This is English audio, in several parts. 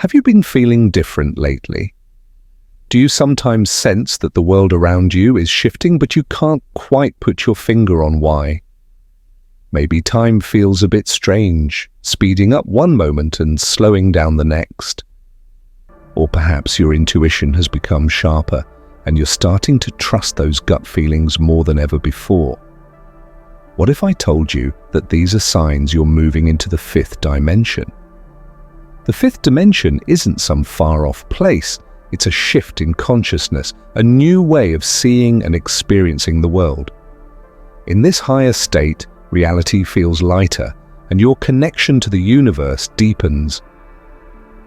Have you been feeling different lately? Do you sometimes sense that the world around you is shifting, but you can't quite put your finger on why? Maybe time feels a bit strange, speeding up one moment and slowing down the next. Or perhaps your intuition has become sharper and you're starting to trust those gut feelings more than ever before. What if I told you that these are signs you're moving into the fifth dimension? The fifth dimension isn't some far-off place. It's a shift in consciousness, a new way of seeing and experiencing the world. In this higher state, reality feels lighter, and your connection to the universe deepens.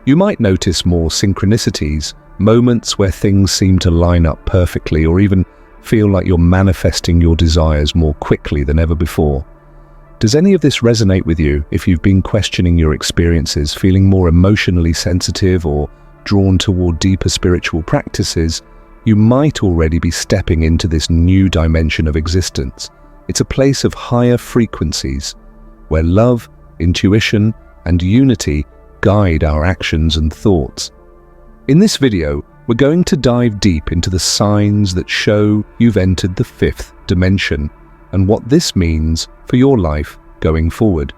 You might notice more synchronicities, moments where things seem to line up perfectly, or even feel like you're manifesting your desires more quickly than ever before. Does any of this resonate with you if you've been questioning your experiences, feeling more emotionally sensitive or drawn toward deeper spiritual practices? You might already be stepping into this new dimension of existence. It's a place of higher frequencies, where love, intuition, and unity guide our actions and thoughts. In this video, we're going to dive deep into the signs that show you've entered the fifth dimension and what this means for your life going forward.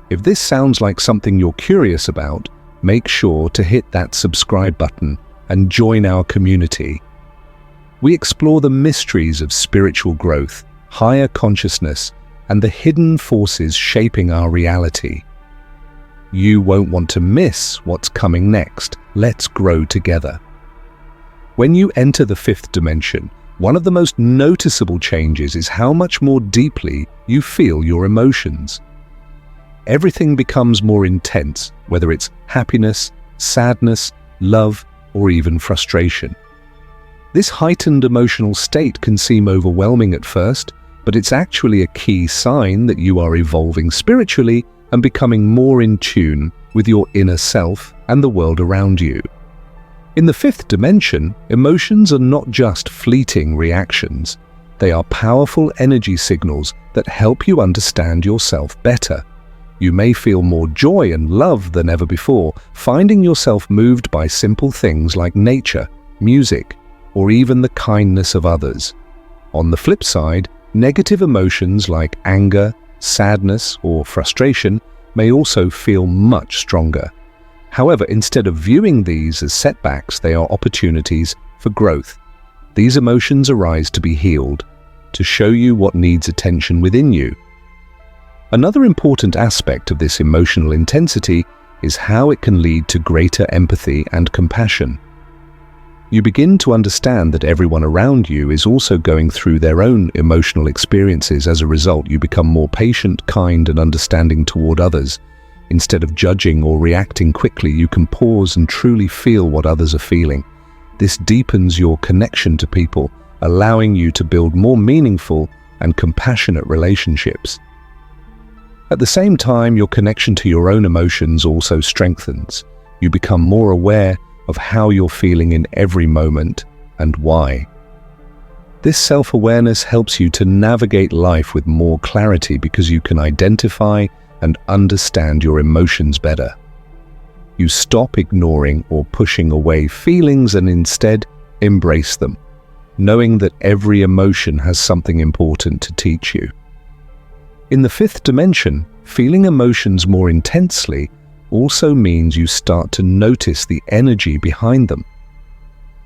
If this sounds like something you're curious about, make sure to hit that subscribe button and join our community. We explore the mysteries of spiritual growth, higher consciousness, and the hidden forces shaping our reality. You won't want to miss what's coming next. Let's grow together. When you enter the fifth dimension, one of the most noticeable changes is how much more deeply you feel your emotions. Everything becomes more intense, whether it's happiness, sadness, love, or even frustration. This heightened emotional state can seem overwhelming at first, but it's actually a key sign that you are evolving spiritually and becoming more in tune with your inner self and the world around you. In the fifth dimension, emotions are not just fleeting reactions. They are powerful energy signals that help you understand yourself better. You may feel more joy and love than ever before, finding yourself moved by simple things like nature, music, or even the kindness of others. On the flip side, negative emotions like anger, sadness, or frustration may also feel much stronger. However, instead of viewing these as setbacks, they are opportunities for growth. These emotions arise to be healed, to show you what needs attention within you. Another important aspect of this emotional intensity is how it can lead to greater empathy and compassion. You begin to understand that everyone around you is also going through their own emotional experiences. As a result, you become more patient, kind, and understanding toward others. Instead of judging or reacting quickly, you can pause and truly feel what others are feeling. This deepens your connection to people, allowing you to build more meaningful and compassionate relationships. At the same time, your connection to your own emotions also strengthens. You become more aware of how you're feeling in every moment and why. This self-awareness helps you to navigate life with more clarity because you can identify and understand your emotions better. You stop ignoring or pushing away feelings and instead embrace them, knowing that every emotion has something important to teach you. In the fifth dimension, feeling emotions more intensely also means you start to notice the energy behind them.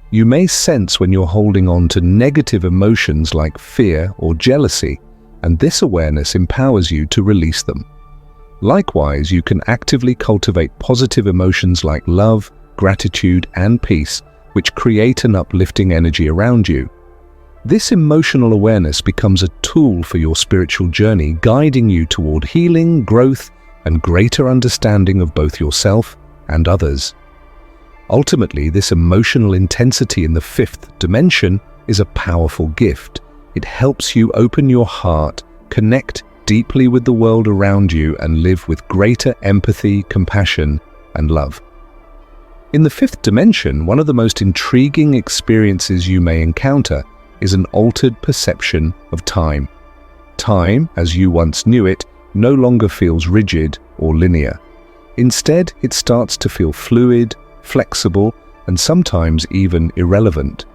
You may sense when you're holding on to negative emotions like fear or jealousy, and this awareness empowers you to release them. Likewise, you can actively cultivate positive emotions like love, gratitude, and peace, which create an uplifting energy around you. This emotional awareness becomes a tool for your spiritual journey, guiding you toward healing, growth, and greater understanding of both yourself and others. Ultimately, this emotional intensity in the fifth dimension is a powerful gift. It helps you open your heart, connect deeply with the world around you, and live with greater empathy, compassion, and love. In the fifth dimension, one of the most intriguing experiences you may encounter is an altered perception of time. Time, as you once knew it, no longer feels rigid or linear. Instead, it starts to feel fluid, flexible, and sometimes even irrelevant.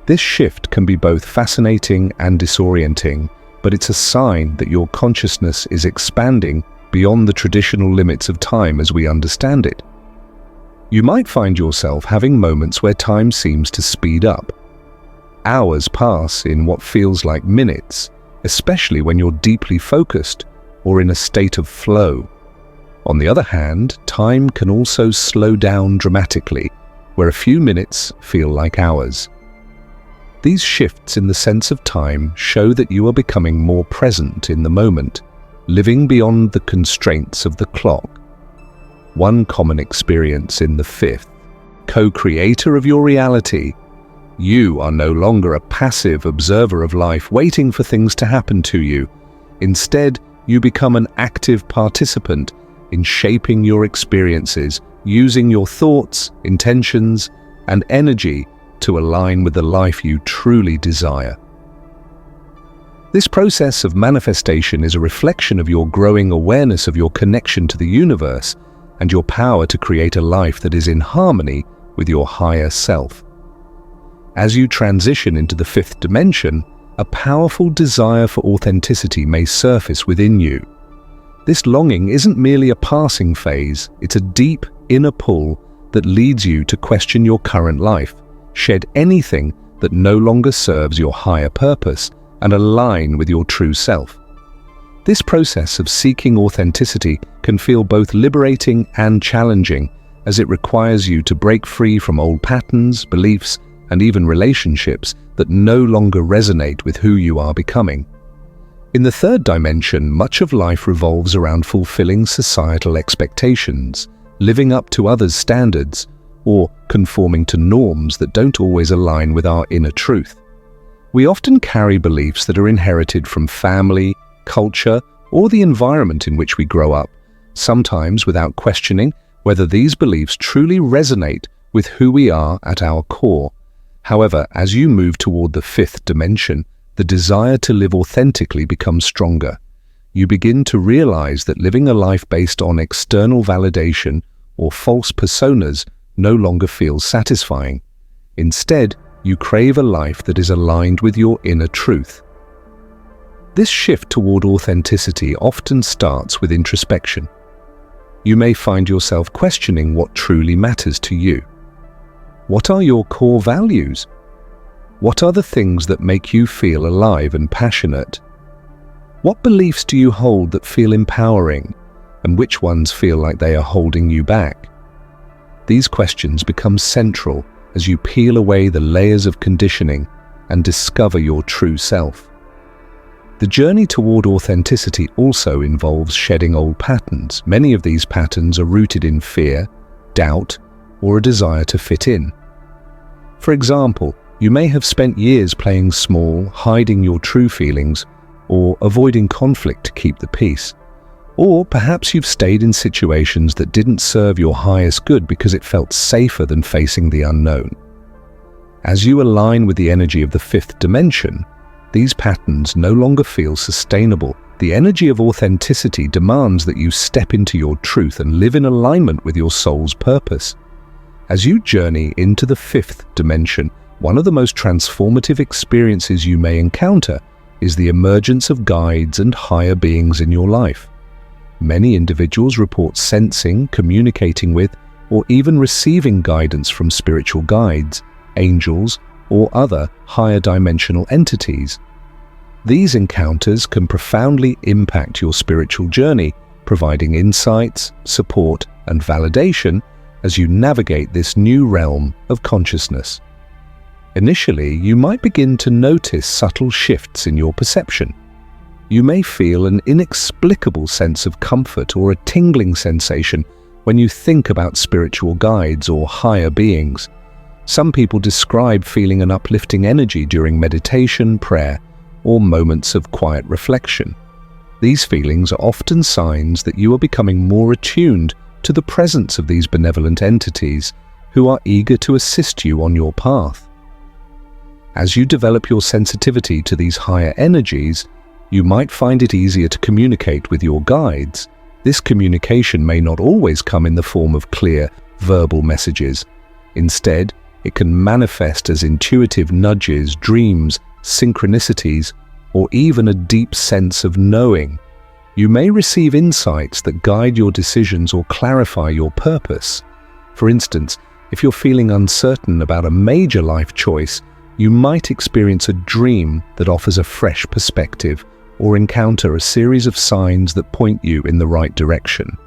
This shift can be both fascinating and disorienting, but it's a sign that your consciousness is expanding beyond the traditional limits of time as we understand it. You might find yourself having moments where time seems to speed up. Hours pass in what feels like minutes, especially when you're deeply focused or in a state of flow. On the other hand, time can also slow down dramatically, where a few minutes feel like hours. These shifts in the sense of time show that you are becoming more present in the moment, living beyond the constraints of the clock. One common experience in the fifth, co-creator of your reality. You are no longer a passive observer of life waiting for things to happen to you. Instead, you become an active participant in shaping your experiences, using your thoughts, intentions, and energy to align with the life you truly desire. This process of manifestation is a reflection of your growing awareness of your connection to the universe and your power to create a life that is in harmony with your higher self. As you transition into the fifth dimension, a powerful desire for authenticity may surface within you. This longing isn't merely a passing phase, it's a deep inner pull that leads you to question your current life, shed anything that no longer serves your higher purpose, and align with your true self. This process of seeking authenticity can feel both liberating and challenging, as it requires you to break free from old patterns, beliefs, and even relationships that no longer resonate with who you are becoming. In the third dimension, much of life revolves around fulfilling societal expectations, living up to others' standards, or conforming to norms that don't always align with our inner truth. We often carry beliefs that are inherited from family, culture, or the environment in which we grow up, sometimes without questioning whether these beliefs truly resonate with who we are at our core. However, as you move toward the fifth dimension, the desire to live authentically becomes stronger. You begin to realize that living a life based on external validation or false personas no longer feels satisfying. Instead, you crave a life that is aligned with your inner truth. This shift toward authenticity often starts with introspection. You may find yourself questioning what truly matters to you. What are your core values? What are the things that make you feel alive and passionate? What beliefs do you hold that feel empowering, and which ones feel like they are holding you back? These questions become central as you peel away the layers of conditioning and discover your true self. The journey toward authenticity also involves shedding old patterns. Many of these patterns are rooted in fear, doubt, or a desire to fit in. For example, you may have spent years playing small, hiding your true feelings, or avoiding conflict to keep the peace. Or perhaps you've stayed in situations that didn't serve your highest good because it felt safer than facing the unknown. As you align with the energy of the fifth dimension, these patterns no longer feel sustainable. The energy of authenticity demands that you step into your truth and live in alignment with your soul's purpose. As you journey into the fifth dimension, one of the most transformative experiences you may encounter is the emergence of guides and higher beings in your life. Many individuals report sensing, communicating with, or even receiving guidance from spiritual guides, angels, or other higher dimensional entities. These encounters can profoundly impact your spiritual journey, providing insights, support, and validation as you navigate this new realm of consciousness. Initially, you might begin to notice subtle shifts in your perception. You may feel an inexplicable sense of comfort or a tingling sensation when you think about spiritual guides or higher beings. Some people describe feeling an uplifting energy during meditation, prayer, or moments of quiet reflection. These feelings are often signs that you are becoming more attuned to the presence of these benevolent entities who are eager to assist you on your path. As you develop your sensitivity to these higher energies, you might find it easier to communicate with your guides. This communication may not always come in the form of clear, verbal messages. Instead, it can manifest as intuitive nudges, dreams, synchronicities, or even a deep sense of knowing. You may receive insights that guide your decisions or clarify your purpose. For instance, if you're feeling uncertain about a major life choice, you might experience a dream that offers a fresh perspective or encounter a series of signs that point you in the right direction.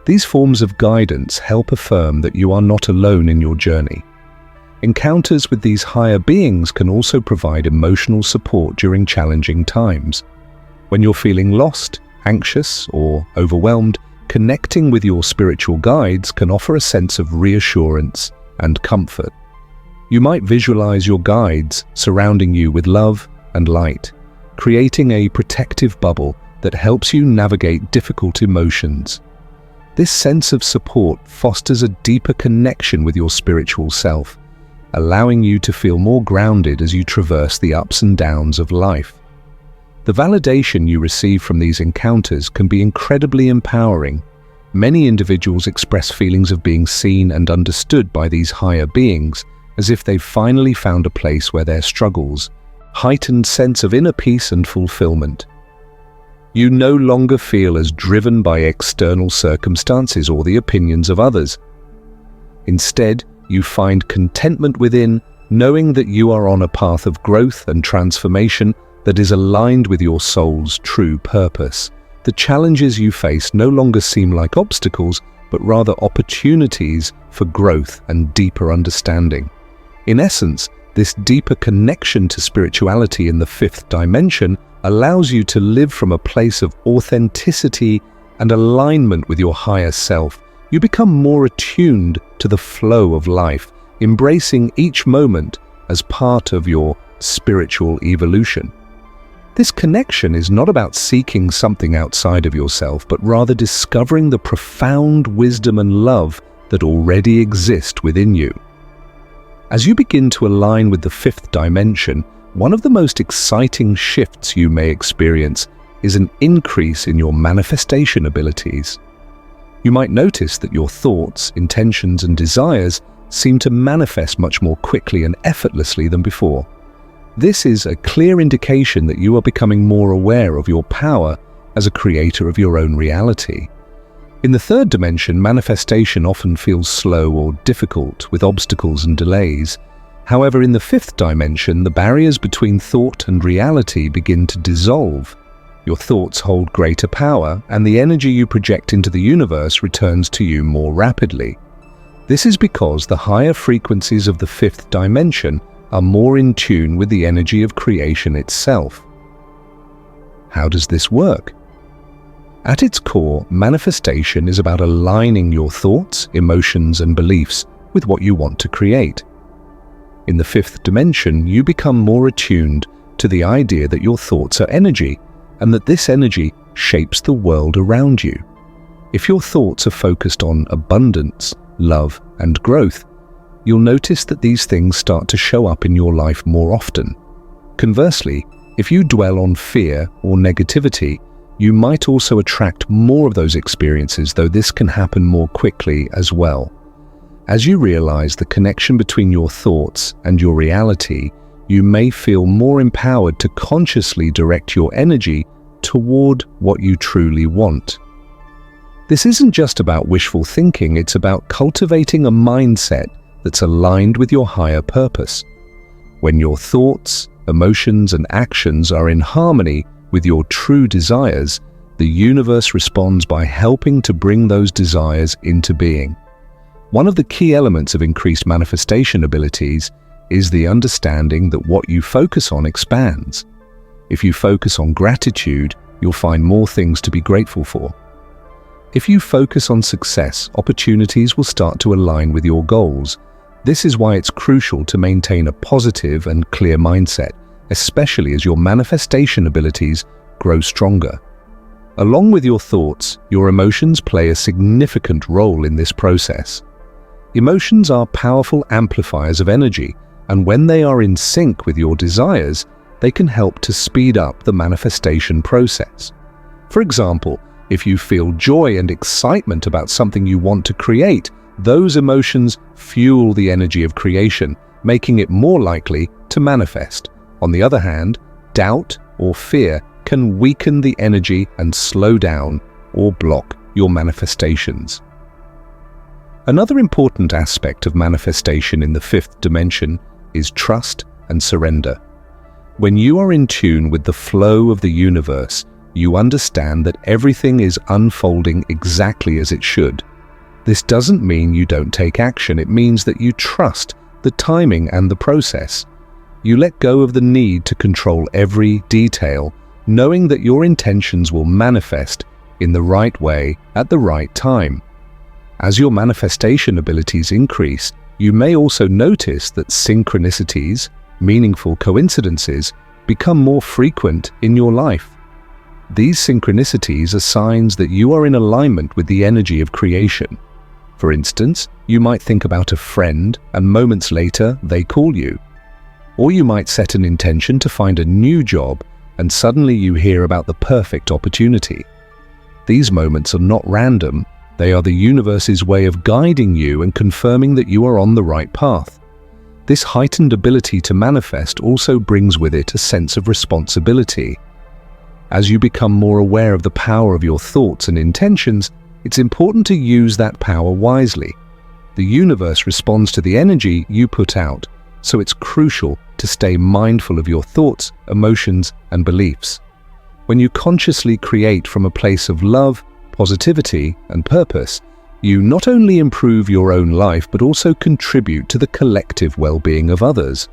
These forms of guidance help affirm that you are not alone in your journey. Encounters with these higher beings can also provide emotional support during challenging times. When you're feeling lost, anxious, or overwhelmed, connecting with your spiritual guides can offer a sense of reassurance and comfort. You might visualize your guides surrounding you with love and light, creating a protective bubble that helps you navigate difficult emotions. This sense of support fosters a deeper connection with your spiritual self, allowing you to feel more grounded as you traverse the ups and downs of life. The validation you receive from these encounters can be incredibly empowering. Many individuals express feelings of being seen and understood by these higher beings, as if they've finally found a place where their struggles, heightened sense of inner peace and fulfillment. You no longer feel as driven by external circumstances or the opinions of others. Instead, you find contentment within, knowing that you are on a path of growth and transformation that is aligned with your soul's true purpose. The challenges you face no longer seem like obstacles, but rather opportunities for growth and deeper understanding. In essence, this deeper connection to spirituality in the fifth dimension allows you to live from a place of authenticity and alignment with your higher self. You become more attuned to the flow of life, embracing each moment as part of your spiritual evolution. This connection is not about seeking something outside of yourself, but rather discovering the profound wisdom and love that already exist within you. As you begin to align with the fifth dimension, one of the most exciting shifts you may experience is an increase in your manifestation abilities. You might notice that your thoughts, intentions, and desires seem to manifest much more quickly and effortlessly than before. This is a clear indication that you are becoming more aware of your power as a creator of your own reality. In the third dimension, manifestation often feels slow or difficult, with obstacles and delays. However, in the fifth dimension, the barriers between thought and reality begin to dissolve. Your thoughts hold greater power, and the energy you project into the universe returns to you more rapidly. This is because the higher frequencies of the fifth dimension are more in tune with the energy of creation itself. How does this work? At its core, manifestation is about aligning your thoughts, emotions, and beliefs with what you want to create. In the fifth dimension, you become more attuned to the idea that your thoughts are energy, and that this energy shapes the world around you. If your thoughts are focused on abundance, love, and growth, you'll notice that these things start to show up in your life more often. Conversely, if you dwell on fear or negativity, you might also attract more of those experiences, though this can happen more quickly as well. As you realize the connection between your thoughts and your reality, you may feel more empowered to consciously direct your energy toward what you truly want. This isn't just about wishful thinking, it's about cultivating a mindset that's aligned with your higher purpose. When your thoughts, emotions, and actions are in harmony with your true desires, the universe responds by helping to bring those desires into being. One of the key elements of increased manifestation abilities is the understanding that what you focus on expands. If you focus on gratitude, you'll find more things to be grateful for. If you focus on success, opportunities will start to align with your goals. This is why it's crucial to maintain a positive and clear mindset, especially as your manifestation abilities grow stronger. Along with your thoughts, your emotions play a significant role in this process. Emotions are powerful amplifiers of energy, and when they are in sync with your desires, they can help to speed up the manifestation process. For example, if you feel joy and excitement about something you want to create, Those emotions fuel the energy of creation, making it more likely to manifest. On the other hand, doubt or fear can weaken the energy and slow down or block your manifestations. Another important aspect of manifestation in the fifth dimension is trust and surrender. When you are in tune with the flow of the universe, you understand that everything is unfolding exactly as it should. This doesn't mean you don't take action, it means that you trust the timing and the process. You let go of the need to control every detail, knowing that your intentions will manifest in the right way at the right time. As your manifestation abilities increase, you may also notice that synchronicities, meaningful coincidences, become more frequent in your life. These synchronicities are signs that you are in alignment with the energy of creation. For instance, you might think about a friend and moments later they call you. Or you might set an intention to find a new job and suddenly you hear about the perfect opportunity. These moments are not random, they are the universe's way of guiding you and confirming that you are on the right path. This heightened ability to manifest also brings with it a sense of responsibility. As you become more aware of the power of your thoughts and intentions, it's important to use that power wisely. The universe responds to the energy you put out, so it's crucial to stay mindful of your thoughts, emotions, and beliefs. When you consciously create from a place of love, positivity, and purpose, you not only improve your own life but also contribute to the collective well-being of others.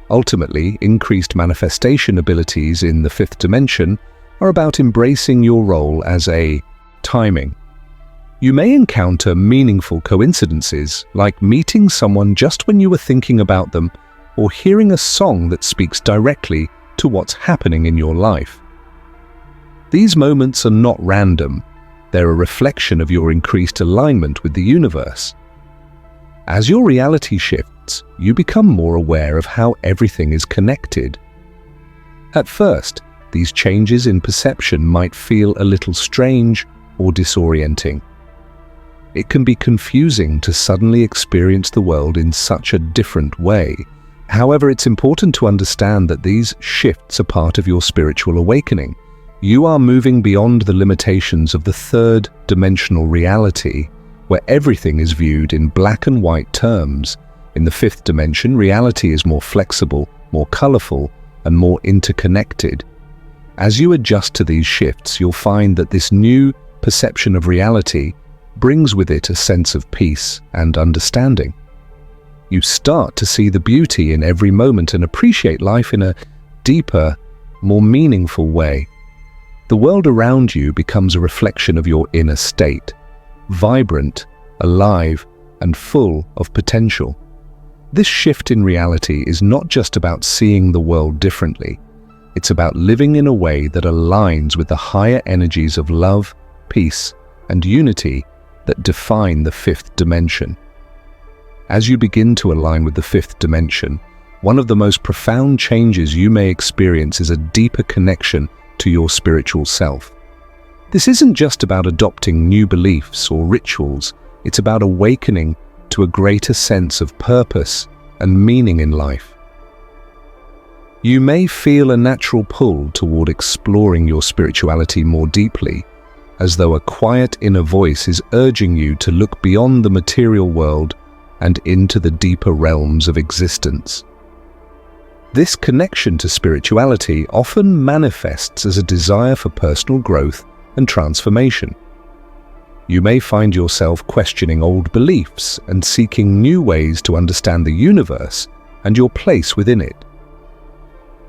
Ultimately, increased manifestation abilities in the fifth dimension are about embracing your role as a timing. You may encounter meaningful coincidences, like meeting someone just when you were thinking about them, or hearing a song that speaks directly to what's happening in your life. These moments are not random, they're a reflection of your increased alignment with the universe. As your reality shifts, you become more aware of how everything is connected. At first, these changes in perception might feel a little strange or disorienting. It can be confusing to suddenly experience the world in such a different way. However, it's important to understand that these shifts are part of your spiritual awakening. You are moving beyond the limitations of the third dimensional reality, where everything is viewed in black and white terms. In the fifth dimension, reality is more flexible, more colorful, and more interconnected. As you adjust to these shifts, you'll find that this new perception of reality brings with it a sense of peace and understanding. You start to see the beauty in every moment and appreciate life in a deeper, more meaningful way. The world around you becomes a reflection of your inner state, vibrant, alive, and full of potential. This shift in reality is not just about seeing the world differently. It's about living in a way that aligns with the higher energies of love, peace, and unity that define the fifth dimension. As you begin to align with the fifth dimension, one of the most profound changes you may experience is a deeper connection to your spiritual self. This isn't just about adopting new beliefs or rituals, it's about awakening to a greater sense of purpose and meaning in life. You may feel a natural pull toward exploring your spirituality more deeply, as though a quiet inner voice is urging you to look beyond the material world and into the deeper realms of existence. This connection to spirituality often manifests as a desire for personal growth and transformation. You may find yourself questioning old beliefs and seeking new ways to understand the universe and your place within it.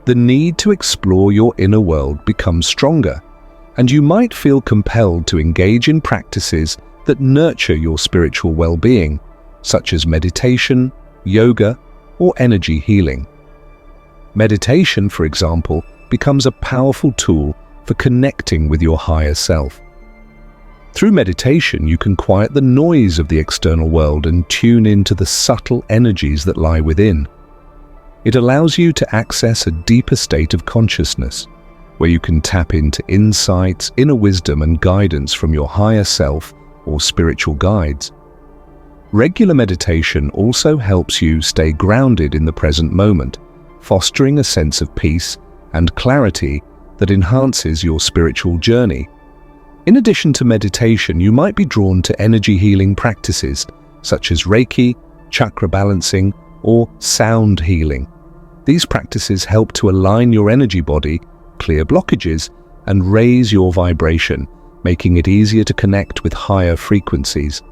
The need to explore your inner world becomes stronger, and you might feel compelled to engage in practices that nurture your spiritual well-being, such as meditation, yoga, or energy healing. Meditation, for example, becomes a powerful tool for connecting with your higher self. Through meditation, you can quiet the noise of the external world and tune into the subtle energies that lie within. It allows you to access a deeper state of consciousness, where you can tap into insights, inner wisdom, and guidance from your higher self or spiritual guides. Regular meditation also helps you stay grounded in the present moment, fostering a sense of peace and clarity that enhances your spiritual journey. In addition to meditation, you might be drawn to energy healing practices such as Reiki, chakra balancing, or sound healing. These practices help to align your energy body, clear blockages, and raise your vibration, making it easier to connect with higher frequencies.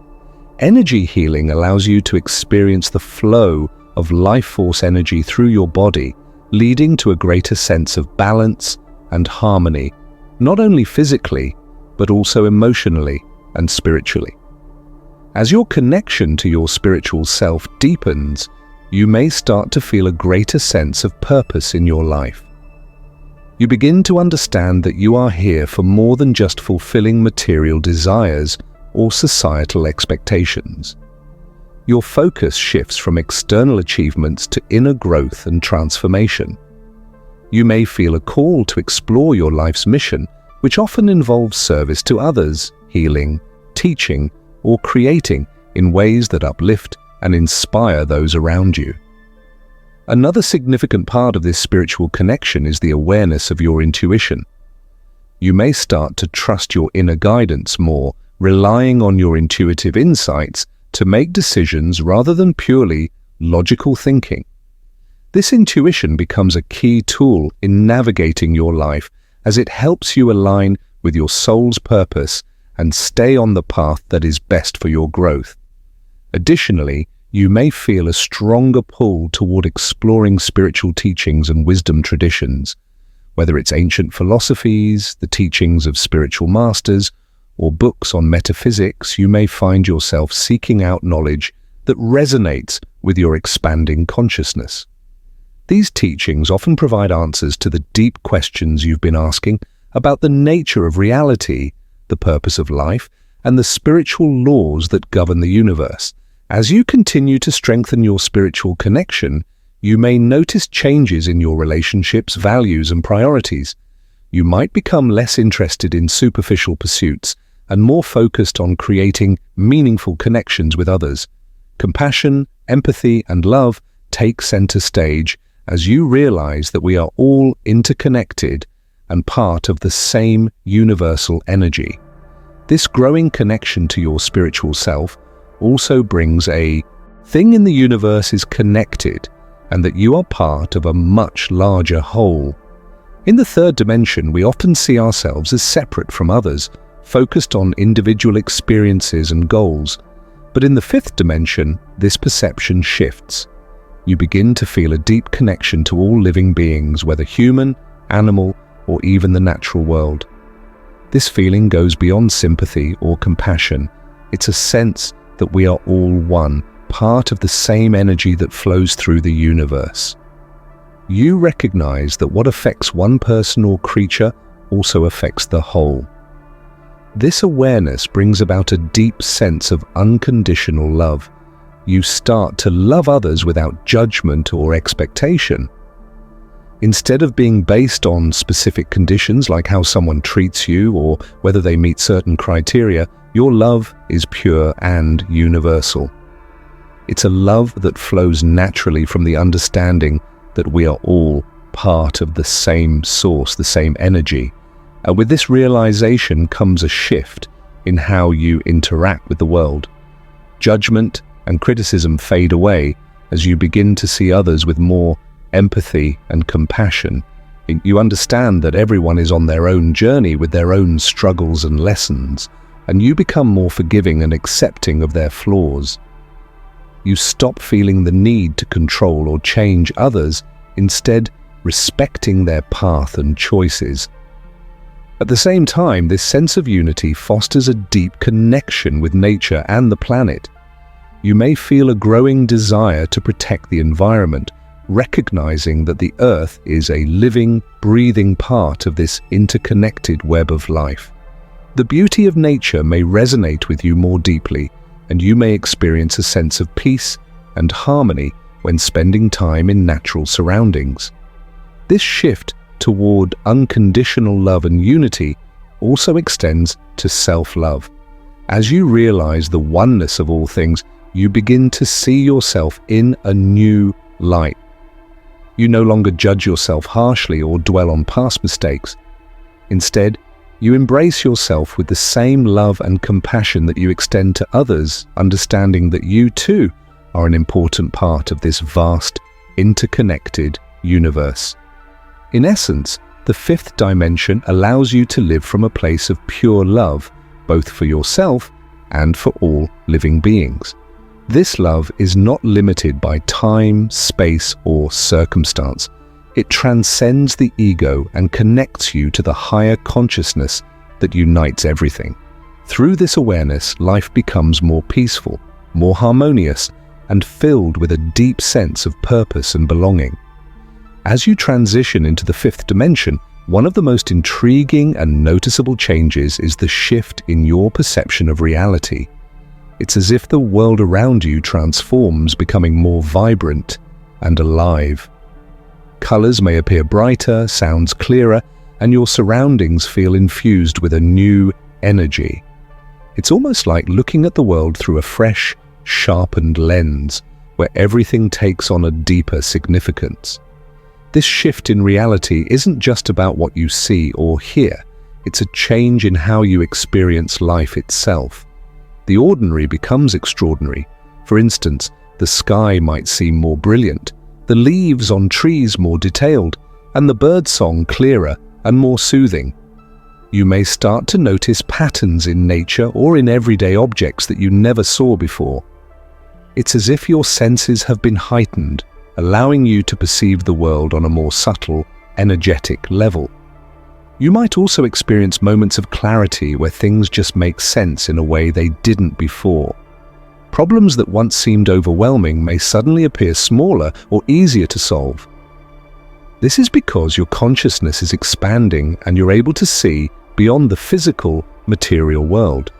Energy healing allows you to experience the flow of life force energy through your body, leading to a greater sense of balance and harmony, not only physically, but also emotionally and spiritually. As your connection to your spiritual self deepens, you may start to feel a greater sense of purpose in your life. You begin to understand that you are here for more than just fulfilling material desires or societal expectations. Your focus shifts from external achievements to inner growth and transformation. You may feel a call to explore your life's mission, which often involves service to others, healing, teaching, or creating in ways that uplift and inspire those around you. Another significant part of this spiritual connection is the awareness of your intuition. You may start to trust your inner guidance more, relying on your intuitive insights to make decisions rather than purely logical thinking. This intuition becomes a key tool in navigating your life as it helps you align with your soul's purpose and stay on the path that is best for your growth. Additionally, you may feel a stronger pull toward exploring spiritual teachings and wisdom traditions, whether it's ancient philosophies, the teachings of spiritual masters, or books on metaphysics. You may find yourself seeking out knowledge that resonates with your expanding consciousness. These teachings often provide answers to the deep questions you've been asking about the nature of reality, the purpose of life, and the spiritual laws that govern the universe. As you continue to strengthen your spiritual connection, you may notice changes in your relationships, values, and priorities. You might become less interested in superficial pursuits and more focused on creating meaningful connections with others. Compassion, empathy, and love take center stage as you realize that we are all interconnected and part of the same universal energy. This growing connection to your spiritual self also brings a thing in the universe is connected and that you are part of a much larger whole. In the third dimension, we often see ourselves as separate from others, focused on individual experiences and goals. But in the fifth dimension, this perception shifts. You begin to feel a deep connection to all living beings, whether human, animal, or even the natural world. This feeling goes beyond sympathy or compassion. It's a sense that we are all one, part of the same energy that flows through the universe. You recognize that what affects one person or creature also affects the whole. This awareness brings about a deep sense of unconditional love. You start to love others without judgment or expectation. Instead of being based on specific conditions like how someone treats you or whether they meet certain criteria, your love is pure and universal. It's a love that flows naturally from the understanding that we are all part of the same source, the same energy. And with this realization comes a shift in how you interact with the world. Judgment and criticism fade away as you begin to see others with more empathy and compassion. You understand that everyone is on their own journey with their own struggles and lessons, and you become more forgiving and accepting of their flaws. You stop feeling the need to control or change others, instead respecting their path and choices. At the same time, this sense of unity fosters a deep connection with nature and the planet. You may feel a growing desire to protect the environment, recognizing that the Earth is a living, breathing part of this interconnected web of life. The beauty of nature may resonate with you more deeply, and you may experience a sense of peace and harmony when spending time in natural surroundings. This shift toward unconditional love and unity also extends to self-love. As you realize the oneness of all things, you begin to see yourself in a new light. You no longer judge yourself harshly or dwell on past mistakes. Instead, you embrace yourself with the same love and compassion that you extend to others, understanding that you too are an important part of this vast, interconnected universe. In essence, the fifth dimension allows you to live from a place of pure love, both for yourself and for all living beings. This love is not limited by time, space, or circumstance. It transcends the ego and connects you to the higher consciousness that unites everything. Through this awareness, life becomes more peaceful, more harmonious, and filled with a deep sense of purpose and belonging. As you transition into the fifth dimension, one of the most intriguing and noticeable changes is the shift in your perception of reality. It's as if the world around you transforms, becoming more vibrant and alive. Colors may appear brighter, sounds clearer, and your surroundings feel infused with a new energy. It's almost like looking at the world through a fresh, sharpened lens, where everything takes on a deeper significance. This shift in reality isn't just about what you see or hear. It's a change in how you experience life itself. The ordinary becomes extraordinary. For instance, the sky might seem more brilliant, the leaves on trees more detailed, and the birdsong clearer and more soothing. You may start to notice patterns in nature or in everyday objects that you never saw before. It's as if your senses have been heightened, allowing you to perceive the world on a more subtle, energetic level. You might also experience moments of clarity where things just make sense in a way they didn't before. Problems that once seemed overwhelming may suddenly appear smaller or easier to solve. This is because your consciousness is expanding and you're able to see beyond the physical, material world.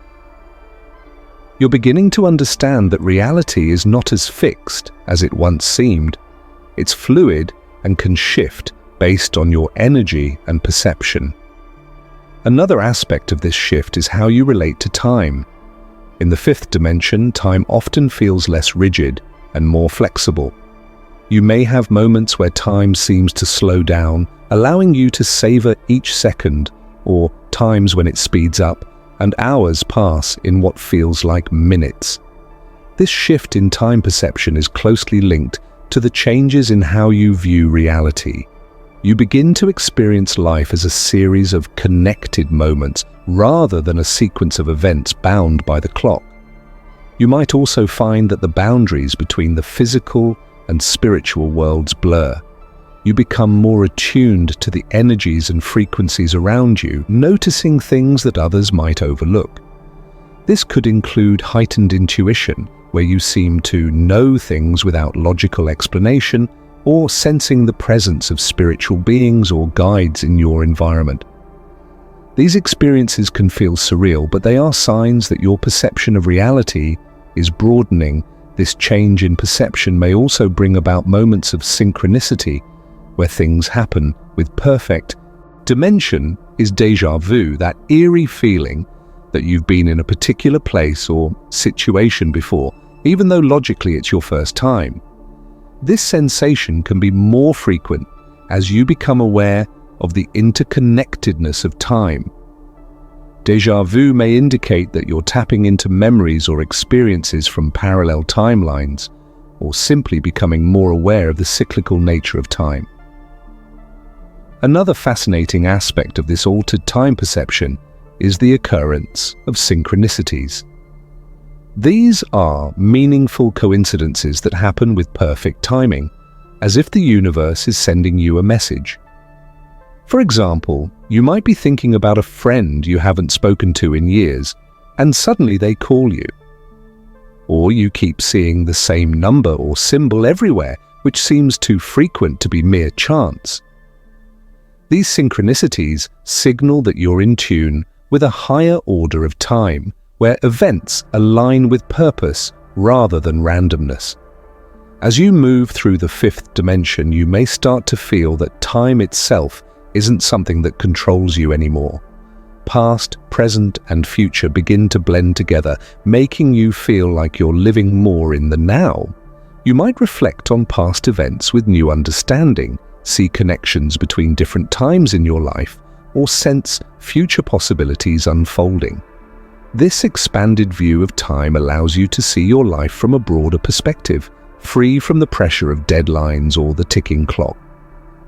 You're beginning to understand that reality is not as fixed as it once seemed. It's fluid and can shift based on your energy and perception. Another aspect of this shift is how you relate to time. In the fifth dimension, time often feels less rigid and more flexible. You may have moments where time seems to slow down, allowing you to savor each second, or times when it speeds up and hours pass in what feels like minutes. This shift in time perception is closely linked to the changes in how you view reality. You begin to experience life as a series of connected moments rather than a sequence of events bound by the clock. You might also find that the boundaries between the physical and spiritual worlds blur. You become more attuned to the energies and frequencies around you, noticing things that others might overlook. This could include heightened intuition, where you seem to know things without logical explanation, or sensing the presence of spiritual beings or guides in your environment. These experiences can feel surreal, but they are signs that your perception of reality is broadening. This change in perception may also bring about moments of synchronicity, where things happen with perfect. Dimension is déjà vu, that eerie feeling that you've been in a particular place or situation before, even though logically it's your first time. This sensation can be more frequent as you become aware of the interconnectedness of time. Déjà vu may indicate that you're tapping into memories or experiences from parallel timelines, or simply becoming more aware of the cyclical nature of time. Another fascinating aspect of this altered time perception is the occurrence of synchronicities. These are meaningful coincidences that happen with perfect timing, as if the universe is sending you a message. For example, you might be thinking about a friend you haven't spoken to in years, and suddenly they call you. Or you keep seeing the same number or symbol everywhere, which seems too frequent to be mere chance. These synchronicities signal that you're in tune with a higher order of time, where events align with purpose rather than randomness. As you move through the fifth dimension, you may start to feel that time itself isn't something that controls you anymore. Past, present, and future begin to blend together, making you feel like you're living more in the now. You might reflect on past events with new understanding, see connections between different times in your life, or sense future possibilities unfolding. This expanded view of time allows you to see your life from a broader perspective, free from the pressure of deadlines or the ticking clock.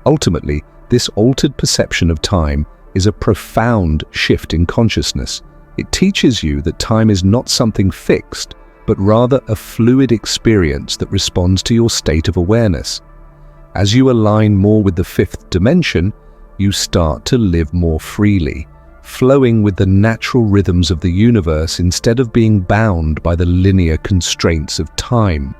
Ultimately, this altered perception of time is a profound shift in consciousness. It teaches you that time is not something fixed, but rather a fluid experience that responds to your state of awareness. As you align more with the fifth dimension, you start to live more freely, flowing with the natural rhythms of the universe instead of being bound by the linear constraints of time.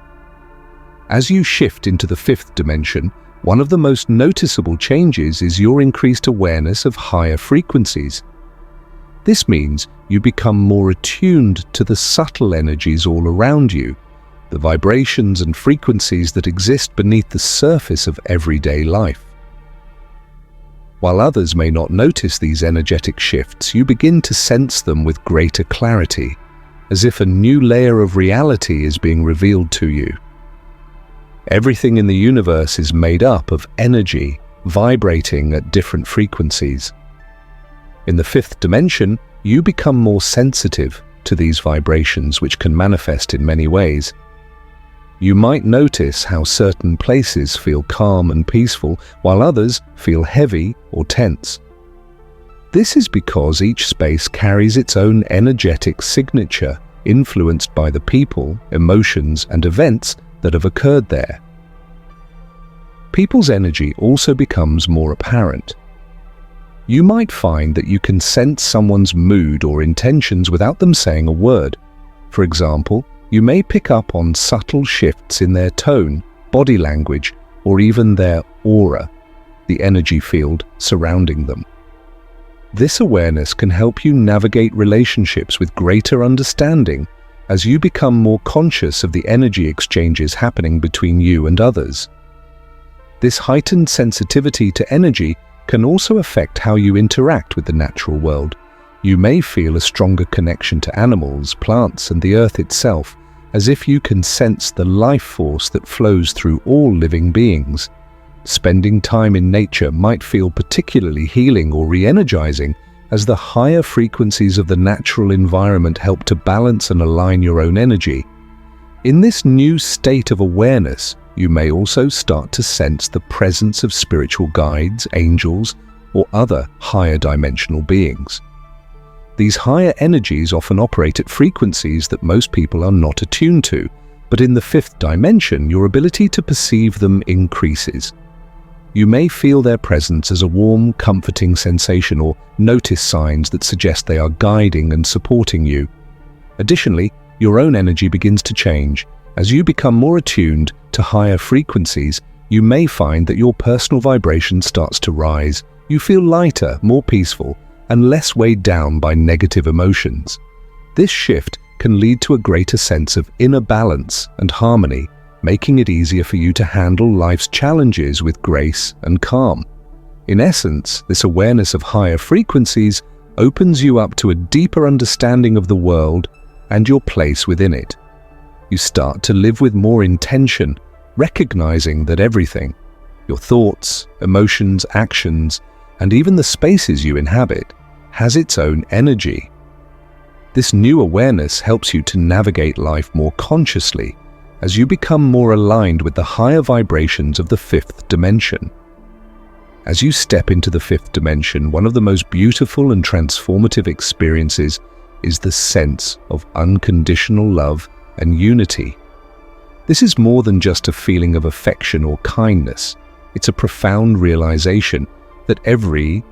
As you shift into the fifth dimension, one of the most noticeable changes is your increased awareness of higher frequencies. This means you become more attuned to the subtle energies all around you, the vibrations and frequencies that exist beneath the surface of everyday life. While others may not notice these energetic shifts, you begin to sense them with greater clarity, as if a new layer of reality is being revealed to you. Everything in the universe is made up of energy, vibrating at different frequencies. In the fifth dimension, you become more sensitive to these vibrations, which can manifest in many ways. You might notice how certain places feel calm and peaceful, while others feel heavy or tense. This is because each space carries its own energetic signature, influenced by the people, emotions, and events that have occurred there. People's energy also becomes more apparent. You might find that you can sense someone's mood or intentions without them saying a word. For example, you may pick up on subtle shifts in their tone, body language, or even their aura, the energy field surrounding them. This awareness can help you navigate relationships with greater understanding as you become more conscious of the energy exchanges happening between you and others. This heightened sensitivity to energy can also affect how you interact with the natural world. You may feel a stronger connection to animals, plants, and the earth itself, as if you can sense the life force that flows through all living beings. Spending time in nature might feel particularly healing or re-energizing, as the higher frequencies of the natural environment help to balance and align your own energy. In this new state of awareness, you may also start to sense the presence of spiritual guides, angels, or other higher dimensional beings. These higher energies often operate at frequencies that most people are not attuned to, but in the fifth dimension, your ability to perceive them increases. You may feel their presence as a warm, comforting sensation or notice signs that suggest they are guiding and supporting you. Additionally, your own energy begins to change. As you become more attuned to higher frequencies, you may find that your personal vibration starts to rise. You feel lighter, more peaceful, and less weighed down by negative emotions. This shift can lead to a greater sense of inner balance and harmony, making it easier for you to handle life's challenges with grace and calm. In essence, this awareness of higher frequencies opens you up to a deeper understanding of the world and your place within it. You start to live with more intention, recognizing that everything, your thoughts, emotions, actions, and even the spaces you inhabit, has its own energy. This new awareness helps you to navigate life more consciously as you become more aligned with the higher vibrations of the fifth dimension. As you step into the fifth dimension, one of the most beautiful and transformative experiences is the sense of unconditional love and unity. This is more than just a feeling of affection or kindness. It's a profound realization that every